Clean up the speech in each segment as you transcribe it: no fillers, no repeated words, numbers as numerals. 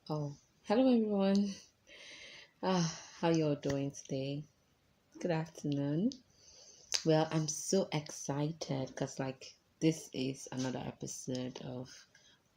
Oh, hello everyone. How y'all doing today? Good afternoon. Well, I'm so excited because this is another episode of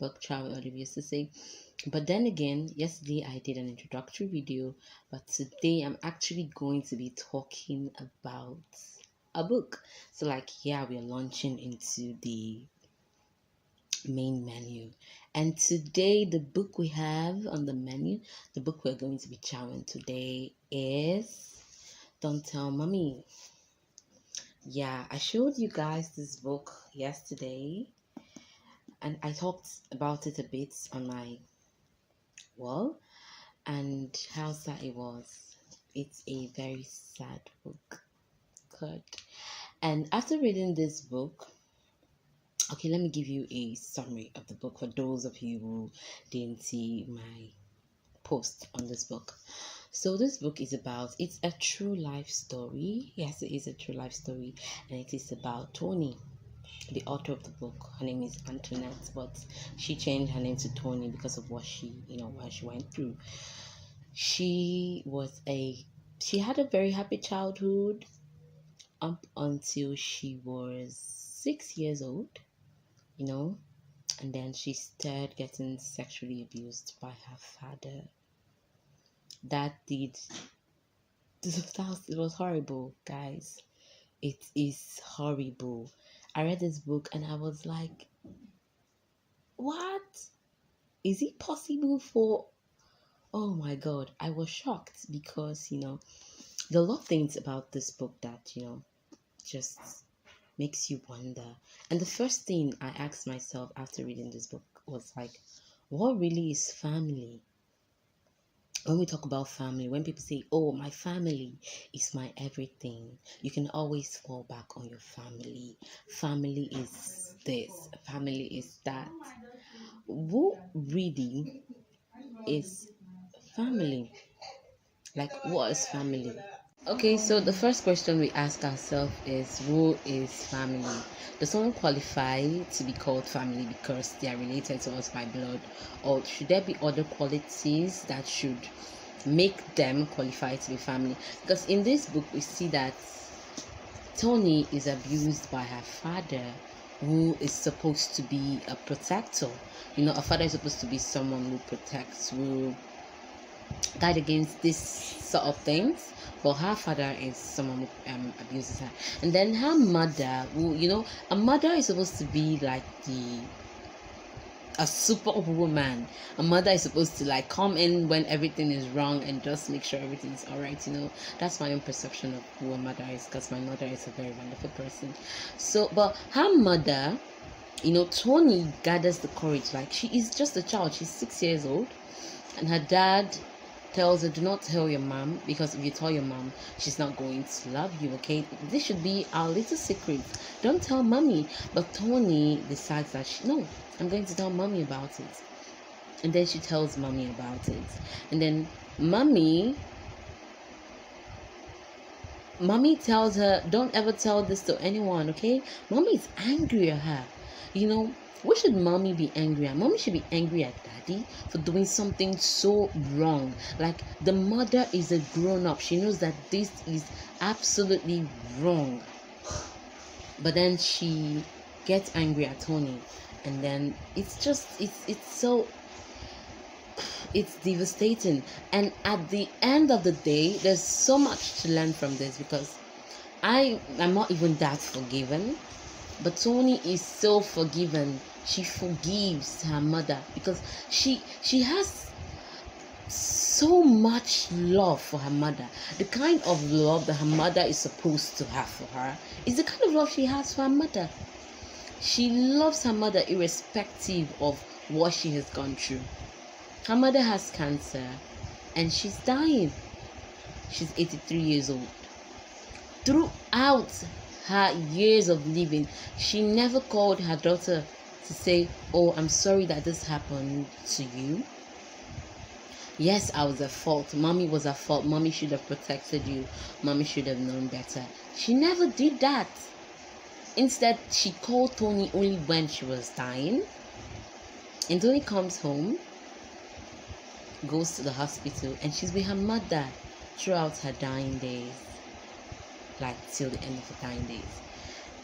BookChow with Olivia Sose. But then again, yesterday I did an introductory video, but today I'm actually going to be talking about a book. So yeah, we're launching into the main menu. And today, the book we have on the menu, the book we're going to be chowing today is Don't Tell Mommy. Yeah, I showed you guys this book yesterday and I talked about it a bit on my wall and how sad it was. It's a very sad book. Good. And after reading this book, okay, let me give you a summary of the book for those of you who didn't see my post on this book. So this book is it's a true life story. Yes, it is a true life story, and it is about Toni, the author of the book. Her name is Antoinette, but she changed her name to Toni because of what what she went through. She had a very happy childhood up until she was 6 years old, you know, and then she started getting sexually abused by her father. That did it was horrible, guys. It is horrible. I read this book and I was like, what? Is it possible for oh my god. I was shocked because there are a lot of things about this book that just makes you wonder. And the first thing I asked myself after reading this book was what really is family? When we talk about family, when people say, oh, my family is my everything, you can always fall back on your family. Family is this, family is that. Who really is family? What is family? Okay, so the first question we ask ourselves is, who is family? Does someone qualify to be called family because they are related to us by blood? Or should there be other qualities that should make them qualify to be family? Because in this book, we see that Toni is abused by her father, who is supposed to be a protector. A father is supposed to be someone who protects, who guide against this sort of things, but her father is someone who abuses her. And then her mother, who a mother is supposed to be like a superwoman. A mother is supposed to come in when everything is wrong and just make sure everything is all right. That's my own perception of who a mother is, because my mother is a very wonderful person. So but her mother, Toni gathers the courage. She is just a child, she's 6 years old, and her dad tells her, do not tell your mom, because if you tell your mom, she's not going to love you. Okay, this should be our little secret. Don't tell mommy. But Toni decides that no, I'm going to tell mommy about it. And then she tells mommy about it. And then mommy tells her, don't ever tell this to anyone. Okay, mommy is angry at her. What should mommy be angry at? Mommy should be angry at daddy for doing something so wrong. The mother is a grown-up. She knows that this is absolutely wrong. But then she gets angry at Toni. And then it's devastating. And at the end of the day, there's so much to learn from this, because I'm not even that forgiven. But Toni is so forgiven. She forgives her mother because she has so much love for her mother. The kind of love that her mother is supposed to have for her is the kind of love she has for her mother. She loves her mother irrespective of what she has gone through. Her mother has cancer and she's dying. She's 83 years old. Throughout her years of living, she never called her daughter to say, oh, I'm sorry that this happened to you. Yes, I was at fault. Mommy was at fault. Mommy should have protected you. Mommy should have known better. She never did that. Instead, she called Toni only when she was dying. And Toni comes home goes to the hospital, and she's with her mother throughout her dying days, like till the end of her dying days.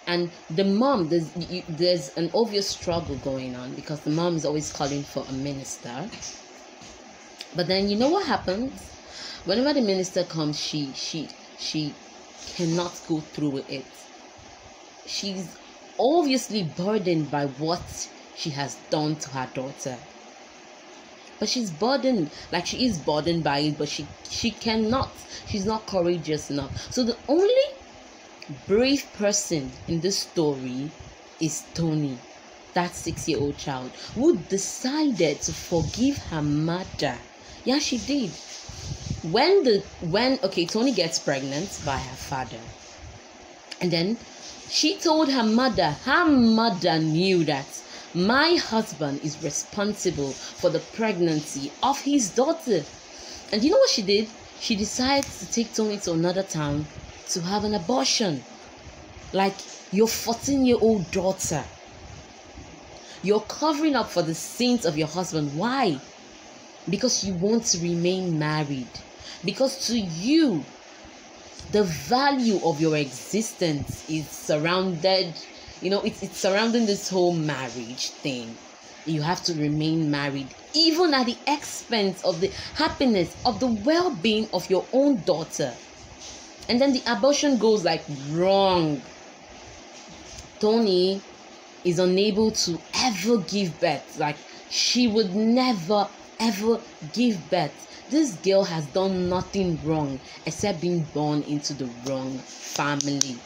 And the mom, there's an obvious struggle going on because the mom is always calling for a minister. But then you know what happens? Whenever the minister comes, she cannot go through with it. She's obviously burdened by what she has done to her daughter. But she's burdened, like she is burdened by it, but she's not courageous enough. So the only brave person in this story is Toni, that 6-year-old child who decided to forgive her mother. Yeah, she did. When Toni gets pregnant by her father, and then she told her mother knew that my husband is responsible for the pregnancy of his daughter. And you know what she did? She decided to take Toni to another town to have an abortion. Like, your 14-year-old daughter, you're covering up for the sins of your husband. Why? Because you want to remain married. Because to you, the value of your existence is surrounded, it's surrounding this whole marriage thing. You have to remain married, even at the expense of the happiness, of the well-being of your own daughter. And then the abortion goes like wrong. Toni is unable to ever give birth. Like, she would never ever give birth. This girl has done nothing wrong except being born into the wrong family.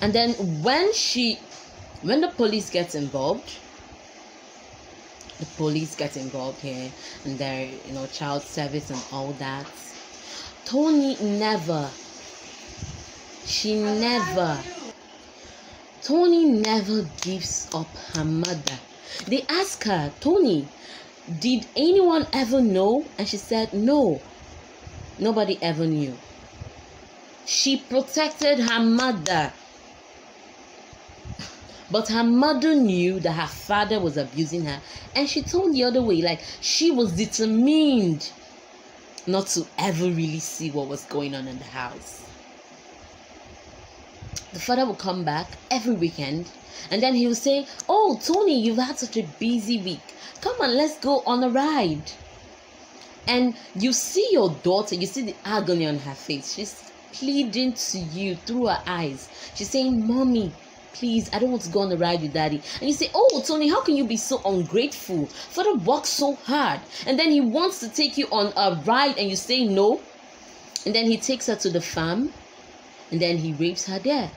And then when the police gets involved, here, and their child service and all that, Toni never gives up her mother. They ask her, Toni, did anyone ever know? And she said, no, nobody ever knew. She protected her mother. But her mother knew that her father was abusing her, and she turned the other way. Like, she was determined not to ever really see what was going on in the house. The father would come back every weekend, and then he would say, oh, Toni, you've had such a busy week. Come on, let's go on a ride. And you see your daughter, you see the agony on her face. She's pleading to you through her eyes. She's saying, Mommy, please, I don't want to go on a ride with Daddy. And you say, oh, Toni, how can you be so ungrateful? Father works so hard, and then he wants to take you on a ride, and you say no. And then he takes her to the farm, and then he rapes her there.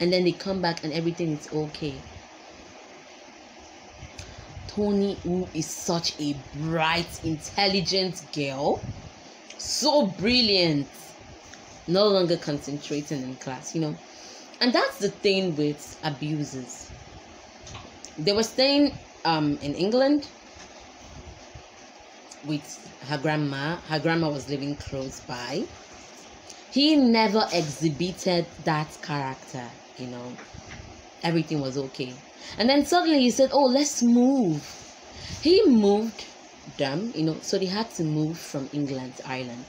And then they come back and everything is okay. Toni, who is such a bright, intelligent girl, so brilliant, no longer concentrating in class, And that's the thing with abusers. They were staying in England with her grandma. Her grandma was living close by. He never exhibited that character, Everything was okay. And then suddenly he said, oh, let's move. He moved them, so they had to move from England to Ireland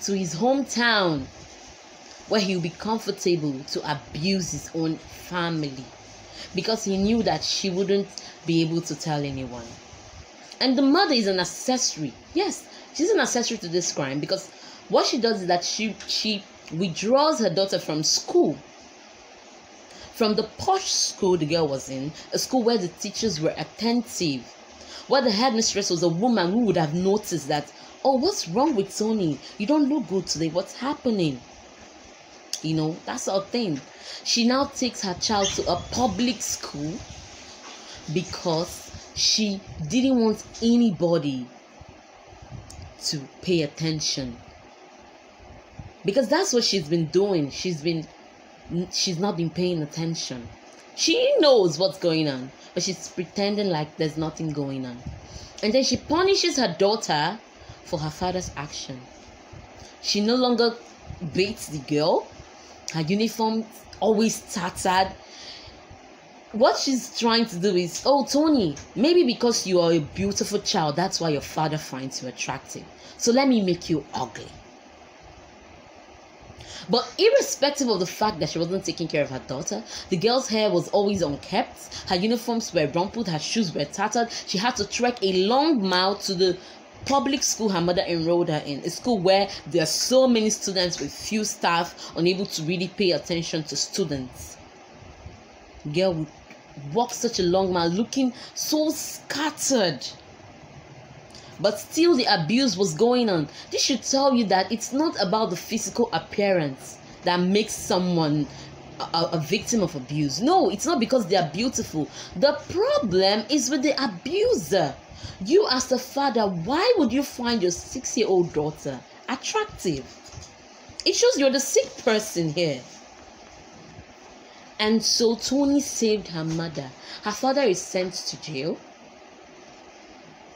to his hometown, where he'll be comfortable to abuse his own family, because he knew that she wouldn't be able to tell anyone. And the mother is an accessory. Yes, she's an accessory to this crime, because what she does is that she withdraws her daughter from school, from the posh school the girl was in, a school where the teachers were attentive, where the headmistress was a woman who would have noticed that, oh, what's wrong with Toni? You don't look good today. What's happening? That's her thing. She now takes her child to a public school because she didn't want anybody to pay attention. Because that's what she's been doing. She's not been paying attention. She knows what's going on, but she's pretending like there's nothing going on. And then she punishes her daughter for her father's action. She no longer beats the girl. Her uniform always tattered. what she's trying to do is, oh, Toni, maybe because you are a beautiful child, that's why your father finds you attractive. So let me make you ugly. But irrespective of the fact that she wasn't taking care of her daughter, the girl's hair was always unkempt, her uniforms were rumpled, her shoes were tattered. She had to trek a long mile to the public school her mother enrolled her in, a school where there are so many students with few staff, unable to really pay attention to students. Girl would walk such a long mile looking so scattered. But still the abuse was going on. This should tell you that it's not about the physical appearance that makes someone a victim of abuse. No, it's not because they are beautiful. The problem is with the abuser. You as the father, why would you find your 6-year-old daughter attractive? It shows you're the sick person here. And so Toni saved her mother. Her father is sent to jail.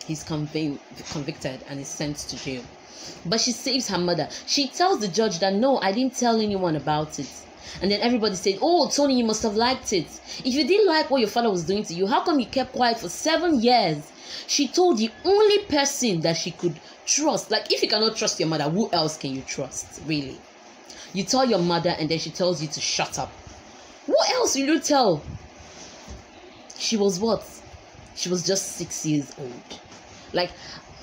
He's convicted and is sent to jail. But she saves her mother. She tells the judge that, no, I didn't tell anyone about it. And then everybody said, oh, Toni, you must have liked it. If you didn't like what your father was doing to you, how come you kept quiet for 7 years? She told the only person that she could trust. Like, if you cannot trust your mother, who else can you trust, really? You tell your mother and then she tells you to shut up. Who else will you tell? She was what? She was just 6 years old. Like,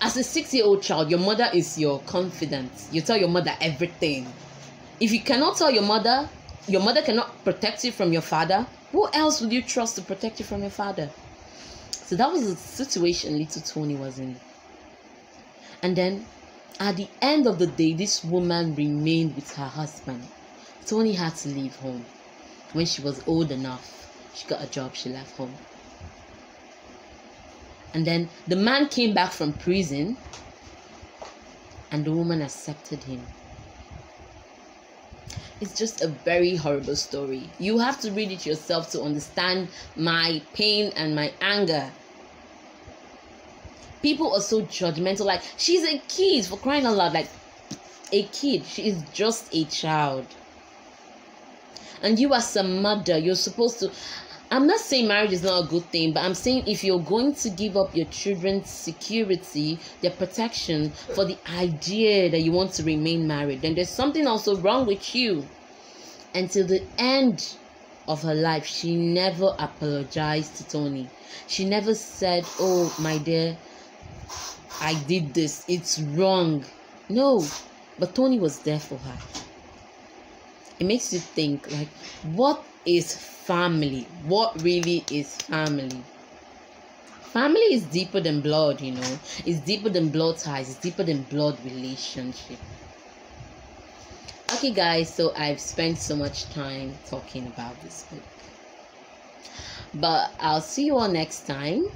as a 6-year-old child, your mother is your confidant. You tell your mother everything. If you cannot tell your mother cannot protect you from your father, who else would you trust to protect you from your father? So that was the situation little Toni was in. And then, at the end of the day, this woman remained with her husband. Toni had to leave home. When she was old enough, she got a job, she left home. And then the man came back from prison and the woman accepted him. It's just a very horrible story. You have to read it yourself to understand my pain and my anger. People are so judgmental. Like, she's a kid, for crying out loud. Like, a kid. She is just a child. And you as a mother, you're supposed to... I'm not saying marriage is not a good thing, but I'm saying if you're going to give up your children's security, their protection, for the idea that you want to remain married, then there's something also wrong with you. Until the end of her life, she never apologized to Toni. She never said, oh, my dear, I did this, it's wrong. No, but Toni was there for her. It makes you think, like, what is family? What really is family? Family is deeper than blood, you know. It's deeper than blood ties. It's deeper than blood relationship. Okay, guys, so I've spent so much time talking about this book. But I'll see you all next time.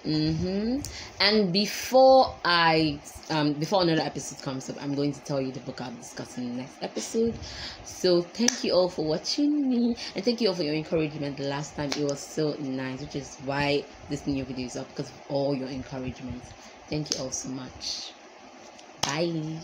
And before another episode comes up, I'm going to tell you the book I'll discuss in the next episode. So thank you all for watching me, and thank you all for your encouragement. The last time, it was so nice, which is why this new video is up, because of all your encouragement. Thank you all so much. Bye.